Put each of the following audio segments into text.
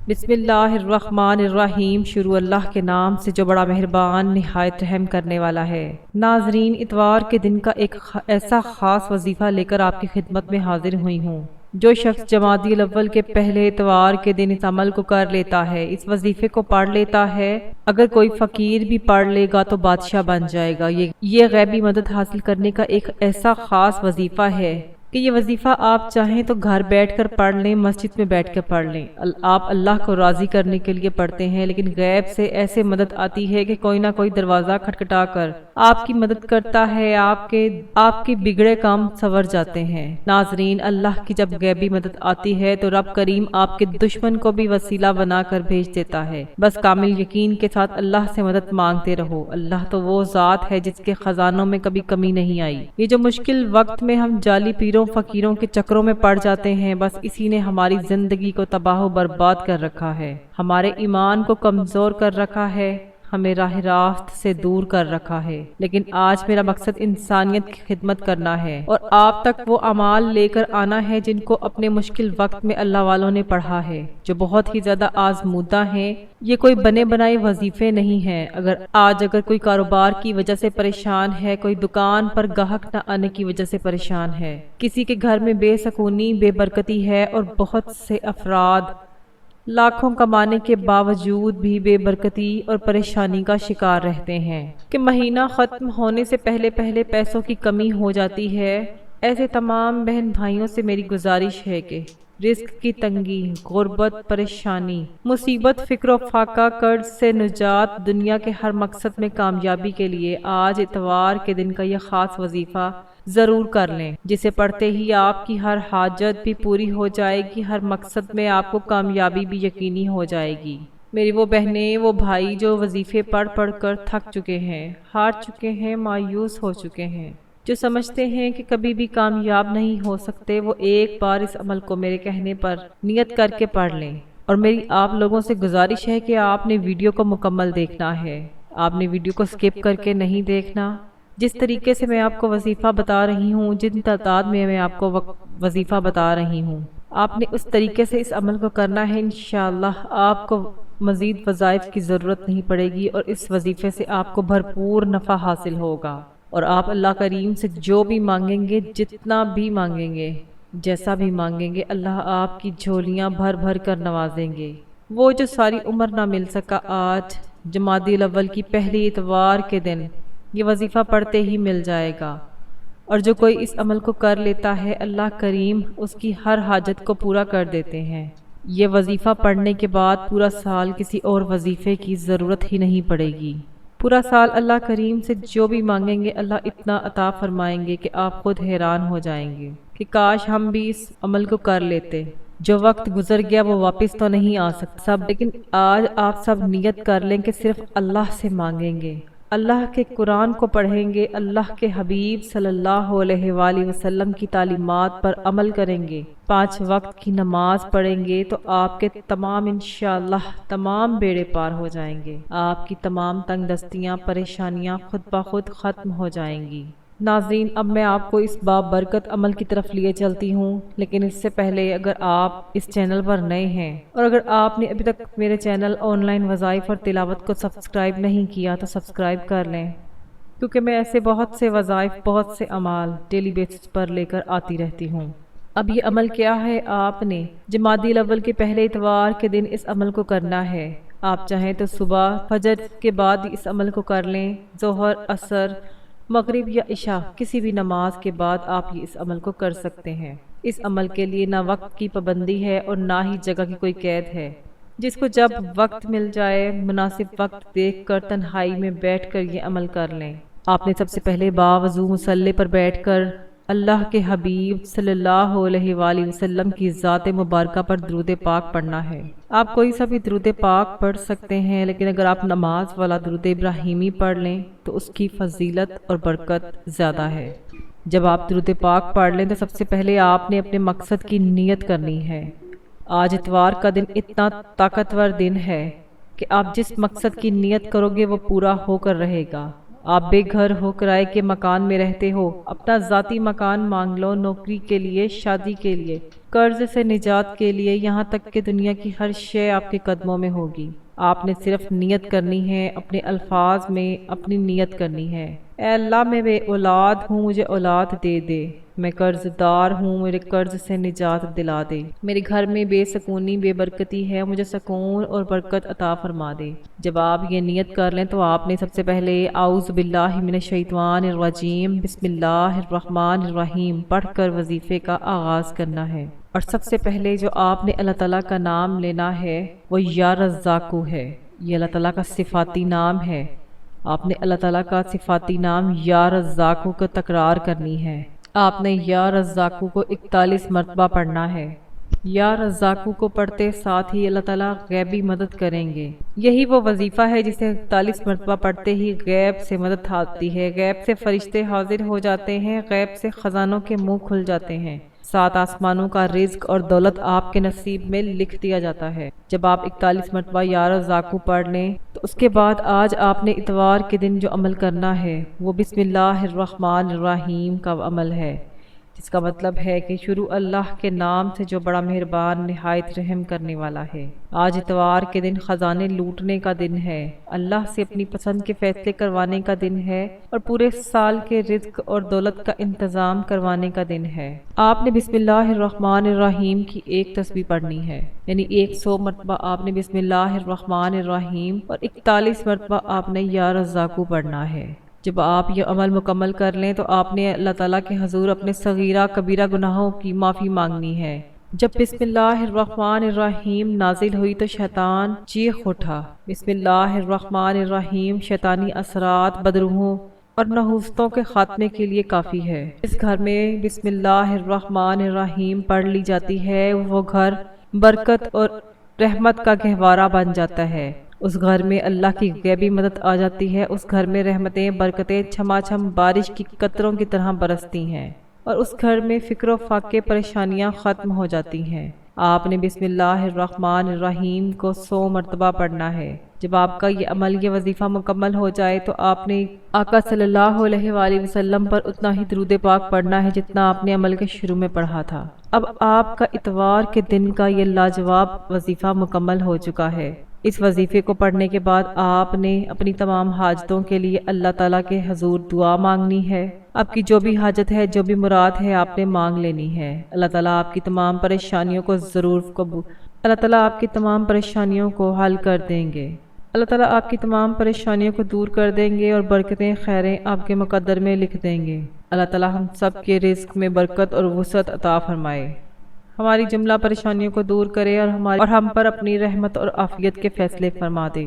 بسم اللہ الرحمن الرحیم۔ شروع اللہ کے نام سے جو بڑا مہربان نہایت رحم کرنے والا ہے۔ ناظرین، اتوار کے دن کا ایک ایسا خاص وظیفہ لے کر آپ کی خدمت میں حاضر ہوئی ہوں۔ جو شخص جمادی الاول کے پہلے اتوار کے دن اس عمل کو کر لیتا ہے، اس وظیفے کو پڑھ لیتا ہے، اگر کوئی فقیر بھی پڑھ لے گا تو بادشاہ بن جائے گا۔ یہ غیبی مدد حاصل کرنے کا ایک ایسا خاص وظیفہ ہے کہ یہ وظیفہ آپ چاہیں تو گھر بیٹھ کر پڑھ لیں، مسجد میں بیٹھ کر پڑھ لیں۔ آپ اللہ کو راضی کرنے کے لیے پڑھتے ہیں، لیکن غیب سے ایسے مدد آتی ہے کہ کوئی نہ کوئی دروازہ کھٹکھٹا کر آپ کی مدد کرتا ہے، آپ کے بگڑے کام سنور جاتے ہیں۔ ناظرین، اللہ کی جب غیبی مدد آتی ہے تو رب کریم آپ کے دشمن کو بھی وسیلہ بنا کر بھیج دیتا ہے۔ بس کامل یقین کے ساتھ اللہ سے مدد مانگتے رہو۔ اللہ تو وہ ذات ہے جس کے خزانوں میں کبھی کمی نہیں آئی۔ یہ جو مشکل وقت میں ہم جعلی پیروں فقیروں کے چکروں میں پڑ جاتے ہیں، بس اسی نے ہماری زندگی کو تباہ و برباد کر رکھا ہے، ہمارے ایمان کو کمزور کر رکھا ہے، ہمیں راہ راست سے دور کر رکھا ہے۔ لیکن آج میرا مقصد انسانیت کی خدمت کرنا ہے اور آپ تک وہ اعمال لے کر آنا ہے جن کو اپنے مشکل وقت میں اللہ والوں نے پڑھا ہے، جو بہت ہی زیادہ آزمودہ ہیں۔ یہ کوئی بنے بنائے وظیفے نہیں ہیں۔ اگر کوئی کاروبار کی وجہ سے پریشان ہے، کوئی دکان پر گاہک نہ آنے کی وجہ سے پریشان ہے، کسی کے گھر میں بے سکونی بے برکتی ہے، اور بہت سے افراد لاکھوں کمانے کے باوجود بھی بے برکتی اور پریشانی کا شکار رہتے ہیں کہ مہینہ ختم ہونے سے پہلے پیسوں کی کمی ہو جاتی ہے۔ ایسے تمام بہن بھائیوں سے میری گزارش ہے کہ رزق کی تنگی، غربت، پریشانی، مصیبت، فکر و فاقہ، قرض سے نجات، دنیا کے ہر مقصد میں کامیابی کے لیے آج اتوار کے دن کا یہ خاص وظیفہ ضرور کر لیں، جسے پڑھتے ہی آپ کی ہر حاجت بھی پوری ہو جائے گی، ہر مقصد میں آپ کو کامیابی بھی یقینی ہو جائے گی۔ میری وہ بہنیں، وہ بھائی جو وظیفے پڑھ کر تھک چکے ہیں، ہار چکے ہیں، مایوس ہو چکے ہیں، جو سمجھتے ہیں کہ کبھی بھی کامیاب نہیں ہو سکتے، وہ ایک بار اس عمل کو میرے کہنے پر نیت کر کے پڑھ لیں۔ اور میری آپ لوگوں سے گزارش ہے کہ آپ نے ویڈیو کو مکمل دیکھنا ہے، آپ نے ویڈیو کو سکپ کر کے نہیں دیکھنا۔ جس طریقے سے میں آپ کو وظیفہ بتا رہی ہوں، جن تعداد میں آپ کو وظیفہ بتا رہی ہوں، آپ نے اس طریقے سے اس عمل کو کرنا ہے۔ انشاءاللہ آپ کو مزید وظائف کی ضرورت نہیں پڑے گی، اور اس وظیفے سے آپ کو بھرپور نفع حاصل ہوگا، اور آپ اللہ کریم سے جو بھی مانگیں گے، جتنا بھی مانگیں گے، جیسا بھی مانگیں گے، اللہ آپ کی جھولیاں بھر بھر کر نوازیں گے۔ وہ جو ساری عمر نہ مل سکا، آج جمادی الاول کی پہلی اتوار کے دن یہ وظیفہ پڑھتے ہی مل جائے گا، اور جو کوئی اس عمل کو کر لیتا ہے، اللہ کریم اس کی ہر حاجت کو پورا کر دیتے ہیں۔ یہ وظیفہ پڑھنے کے بعد پورا سال کسی اور وظیفے کی ضرورت ہی نہیں پڑے گی۔ پورا سال اللہ کریم سے جو بھی مانگیں گے، اللہ اتنا عطا فرمائیں گے کہ آپ خود حیران ہو جائیں گے کہ کاش ہم بھی اس عمل کو کر لیتے۔ جو وقت گزر گیا وہ واپس تو نہیں آ سکتا، لیکن آج آپ سب نیت کر لیں کہ صرف اللہ سے مانگیں گے، اللہ کے قرآن کو پڑھیں گے، اللہ کے حبیب صلی اللہ علیہ وآلہ وسلم کی تعلیمات پر عمل کریں گے، 5 وقت کی نماز پڑھیں گے، تو آپ کے تمام انشاءاللہ تمام بیڑے پار ہو جائیں گے، آپ کی تمام تنگ دستیاں، پریشانیاں خود بخود ختم ہو جائیں گی۔ ناظرین، اب میں آپ کو اس بابرکت عمل کی طرف لیے چلتی ہوں، لیکن اس سے پہلے اگر آپ اس چینل پر نئے ہیں اور اگر آپ نے ابھی تک میرے چینل آن لائن وظائف اور تلاوت کو سبسکرائب نہیں کیا تو سبسکرائب کر لیں، کیونکہ میں ایسے بہت سے وظائف، بہت سے اعمال ڈیلی بیسس پر لے کر آتی رہتی ہوں۔ اب یہ عمل کیا ہے؟ آپ نے جمادی الاول کے پہلے اتوار کے دن اس عمل کو کرنا ہے۔ آپ چاہیں تو صبح فجر کے بعد اس عمل کو کر لیں، ظہر، عصر، مغرب یا عشاء کسی بھی نماز کے بعد آپ اس عمل کو کر سکتے ہیں۔ اس عمل کے لیے نہ وقت کی پابندی ہے اور نہ ہی جگہ کی کوئی قید ہے۔ جس کو جب وقت مل جائے، مناسب وقت دیکھ کر تنہائی میں بیٹھ کر یہ عمل کر لیں۔ آپ نے سب سے پہلے باوضو مصلی پر بیٹھ کر اللہ کے حبیب صلی اللہ علیہ وآلہ وسلم کی ذات مبارکہ پر درود پاک پڑھنا ہے۔ آپ کوئی سا بھی درود پاک پڑھ سکتے ہیں، لیکن اگر آپ نماز والا درود ابراہیمی پڑھ لیں تو اس کی فضیلت اور برکت زیادہ ہے۔ جب آپ درود پاک پڑھ لیں تو سب سے پہلے آپ نے اپنے مقصد کی نیت کرنی ہے۔ آج اتوار کا دن اتنا طاقتور دن ہے کہ آپ جس مقصد کی نیت کرو گے وہ پورا ہو کر رہے گا۔ آپ بے گھر ہو، کرائے کے مکان میں رہتے ہو، اپنا ذاتی مکان مانگ لو، نوکری کے لیے، شادی کے لیے، قرض سے نجات کے لیے یہاں تک کہ دنیا کی ہر شے آپ کے قدموں میں ہوگی۔ آپ نے صرف نیت کرنی ہے، اپنے الفاظ میں اپنی نیت کرنی ہے۔ اے اللہ میں بے اولاد ہوں، مجھے اولاد دے دے۔ میں قرض دار ہوں، میرے قرض سے نجات دلا دے۔ میرے گھر میں بے سکونی بے برکتی ہے، مجھے سکون اور برکت عطا فرما دے۔ جب آپ یہ نیت کر لیں تو آپ نے سب سے پہلے اعوذ باللہ من الشیطان الرجیم بسم اللہ الرحمن الرحیم پڑھ کر وظیفے کا آغاز کرنا ہے۔ اور سب سے پہلے جو آپ نے اللہ تعالیٰ کا نام لینا ہے وہ یا رزاقو ہے۔ یہ اللہ تعالیٰ کا صفاتی نام ہے۔ آپ نے اللہ تعالیٰ کا صفاتی نام یا رزاقو کو تکرار کرنی ہے۔ آپ نے یا رزاقو کو 41 مرتبہ پڑھنا ہے۔ یا رزاقو کو پڑھتے ساتھ ہی اللہ تعالیٰ غیبی مدد کریں گے۔ یہی وہ وظیفہ ہے جسے 41 مرتبہ پڑھتے ہی غیب سے مدد آتی ہے، غیب سے فرشتے حاضر ہو جاتے ہیں، غیب سے خزانوں کے منہ کھل جاتے ہیں، 7 آسمانوں کا رزق اور دولت آپ کے نصیب میں لکھ دیا جاتا ہے۔ جب آپ 41 مرتبہ یا رزاقو پڑھ لیں تو اس کے بعد آج آپ نے اتوار کے دن جو عمل کرنا ہے وہ بسم اللہ الرحمن الرحیم کا عمل ہے، جس کا مطلب ہے کہ شروع اللہ کے نام سے جو بڑا مہربان نہایت رحم کرنے والا ہے۔ آج اتوار کے دن خزانے لوٹنے کا دن ہے، اللہ سے اپنی پسند کے فیصلے کروانے کا دن ہے اور پورے سال کے رزق اور دولت کا انتظام کروانے کا دن ہے۔ آپ نے بسم اللہ الرحمن الرحیم کی ایک تسبیح پڑھنی ہے، یعنی 100 مرتبہ آپ نے بسم اللہ الرحمن الرحیم اور 41 مرتبہ آپ نے یا رزاقو پڑھنا ہے۔ جب آپ یہ عمل مکمل کر لیں تو آپ نے اللہ تعالیٰ کے حضور اپنے صغیرہ کبیرہ گناہوں کی معافی مانگنی ہے۔ جب بسم اللہ الرحمن الرحیم نازل ہوئی تو شیطان چیخ اٹھا۔ بسم اللہ الرحمن الرحیم شیطانی اثرات، بدروحوں اور نحوستوں کے خاتمے کے لیے کافی ہے۔ اس گھر میں بسم اللہ الرحمن الرحیم پڑھ لی جاتی ہے وہ گھر برکت اور رحمت کا گہوارہ بن جاتا ہے۔ اس گھر میں اللہ کی غیبی مدد آ جاتی ہے، اس گھر میں رحمتیں برکتیں چھما چھم بارش کی قطروں کی طرح برستی ہیں اور اس گھر میں فکر و فاقے پریشانیاں ختم ہو جاتی ہیں۔ آپ نے بسم اللہ الرحمن الرحیم کو 100 مرتبہ پڑھنا ہے۔ جب آپ کا یہ عمل یہ وظیفہ مکمل ہو جائے تو آپ نے آقا صلی اللہ علیہ وآلہ وسلم پر اتنا ہی درود پاک پڑھنا ہے جتنا آپ نے عمل کے شروع میں پڑھا تھا۔ اب آپ کا اتوار کے دن کا یہ لاجواب وظیفہ مکمل ہو چکا ہے۔ اس وظیفے کو پڑھنے کے بعد آپ نے اپنی تمام حاجتوں کے لیے اللہ تعالیٰ کے حضور دعا مانگنی ہے۔ آپ کی جو بھی حاجت ہے، جو بھی مراد ہے، آپ نے مانگ لینی ہے۔ اللہ تعالیٰ آپ کی تمام پریشانیوں کو ضرور اللہ تعالیٰ آپ کی تمام پریشانیوں کو حل کر دیں گے۔ اللہ تعالیٰ آپ کی تمام پریشانیوں کو دور کر دیں گے اور برکتیں خیریں آپ کے مقدر میں لکھ دیں گے۔ اللہ تعالیٰ ہم سب کے رزق میں برکت اور وسعت عطا فرمائے، ہماری جملہ پریشانیوں کو دور کرے اور ہم پر اپنی رحمت اور عافیت کے فیصلے فرما دے۔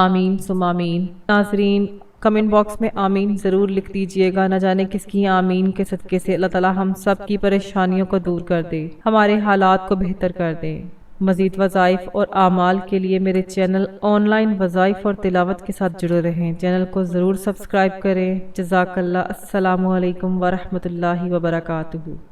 آمین ثم آمین۔ ناظرین کمنٹ باکس میں آمین ضرور لکھ دیجئے گا، نہ جانے کس کی آمین کے صدقے سے اللہ تعالیٰ ہم سب کی پریشانیوں کو دور کر دے، ہمارے حالات کو بہتر کر دے۔ مزید وظائف اور اعمال کے لیے میرے چینل آن لائن وظائف اور تلاوت کے ساتھ جڑے رہیں۔ چینل کو ضرور سبسکرائب کریں۔ جزاک اللہ۔ السلام علیکم ورحمۃ اللہ وبرکاتہ۔